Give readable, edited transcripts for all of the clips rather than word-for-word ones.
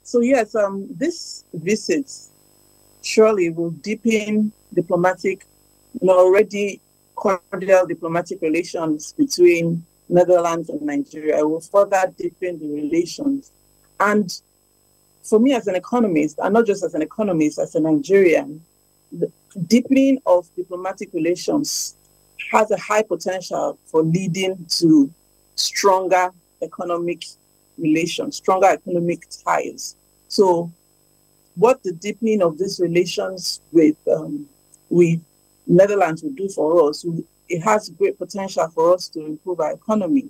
So yes, this visit surely will deepen diplomatic, already cordial diplomatic relations between Netherlands and Nigeria. It will further deepen the relations. And for me as an economist, and not just as an economist, as a Nigerian, the deepening of diplomatic relations has a high potential for leading to stronger economic relations, stronger economic ties. So what the deepening of these relations with Netherlands will do for us, it has great potential for us to improve our economy.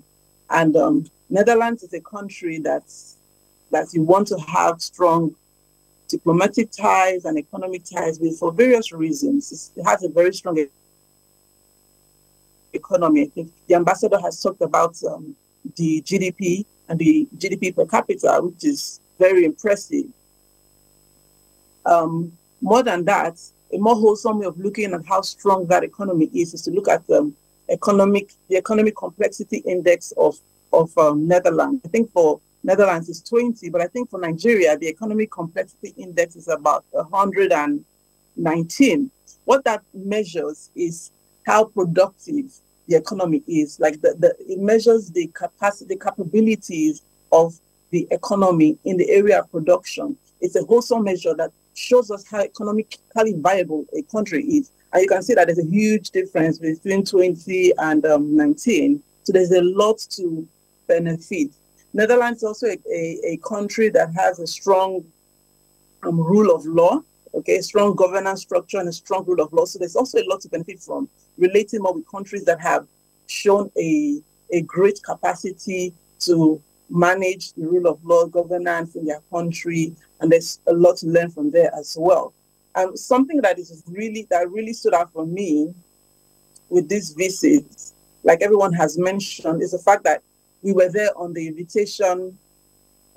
And Netherlands is a country that you want to have strong diplomatic ties and economic ties with for various reasons. It has a very strong economy. I think the ambassador has talked about the GDP and the GDP per capita, which is very impressive. More than that, a more wholesome way of looking at how strong that economy is to look at the economic complexity index of Netherlands. I think for Netherlands is 20, but I think for Nigeria, the economic complexity index is about 119. What that measures is how productive the economy is. Like it measures the capacity, the capabilities of the economy in the area of production. It's a wholesome measure that shows us how economically viable a country is. And you can see that there's a huge difference between 20 and 19. So there's a lot to benefit. Netherlands is also a country that has a strong rule of law, okay, strong governance structure and a strong rule of law. So there's also a lot to benefit from relating more with countries that have shown a great capacity to manage the rule of law governance in their country, and there's a lot to learn from there as well. Something that really stood out for me with this visit, like everyone has mentioned, is the fact that we were there on the invitation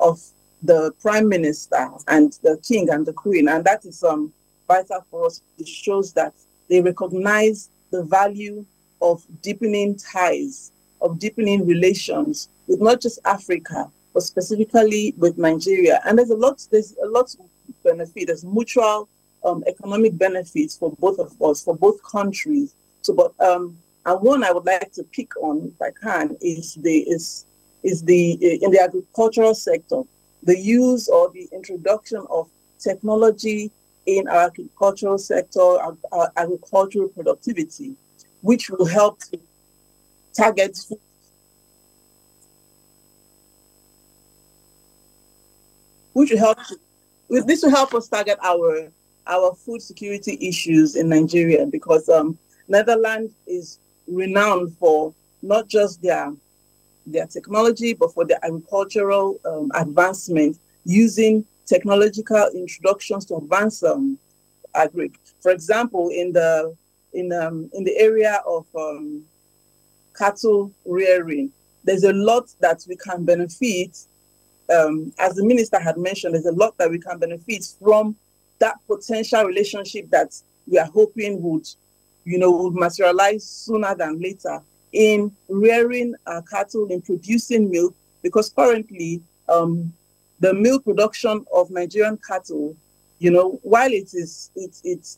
of the Prime Minister and the King and the Queen, and that is vital for us. It shows that they recognize the value of deepening ties, of deepening relations with not just Africa, but specifically with Nigeria. And there's a lot to benefit. There's mutual economic benefits for both of us, for both countries. So, but and one I would like to pick on, if I can, is in the agricultural sector, the use or the introduction of technology in our agricultural sector, our agricultural productivity, which will help to target food. This will help us target our food security issues in Nigeria, because Netherlands is renowned for not just their technology, but for their agricultural advancement, using technological introductions to advance agri. For example, in the area of cattle rearing, there's a lot that we can benefit. As the minister had mentioned, there's a lot that we can benefit from that potential relationship that we are hoping would materialize sooner than later in rearing cattle, in producing milk, because currently the milk production of Nigerian cattle, while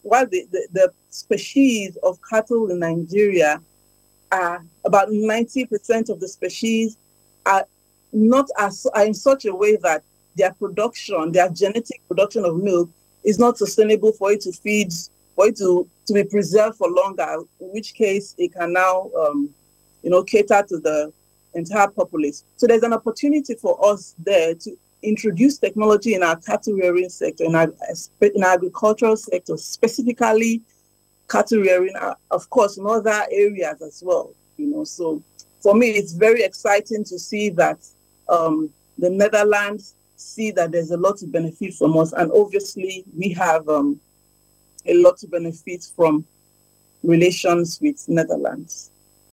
while the species of cattle in Nigeria are about 90% of the species are in such a way that their genetic production of milk is not sustainable for it to feed, for it to be preserved for longer, in which case it can now cater to the entire populace. So there's an opportunity for us there to introduce technology in our cattle rearing sector, in our agricultural sector, specifically cattle rearing, of course, in other areas as well. So for me, it's very exciting to see that the Netherlands see that there's a lot to benefit from us, and obviously we have a lot to benefit from relations with Netherlands.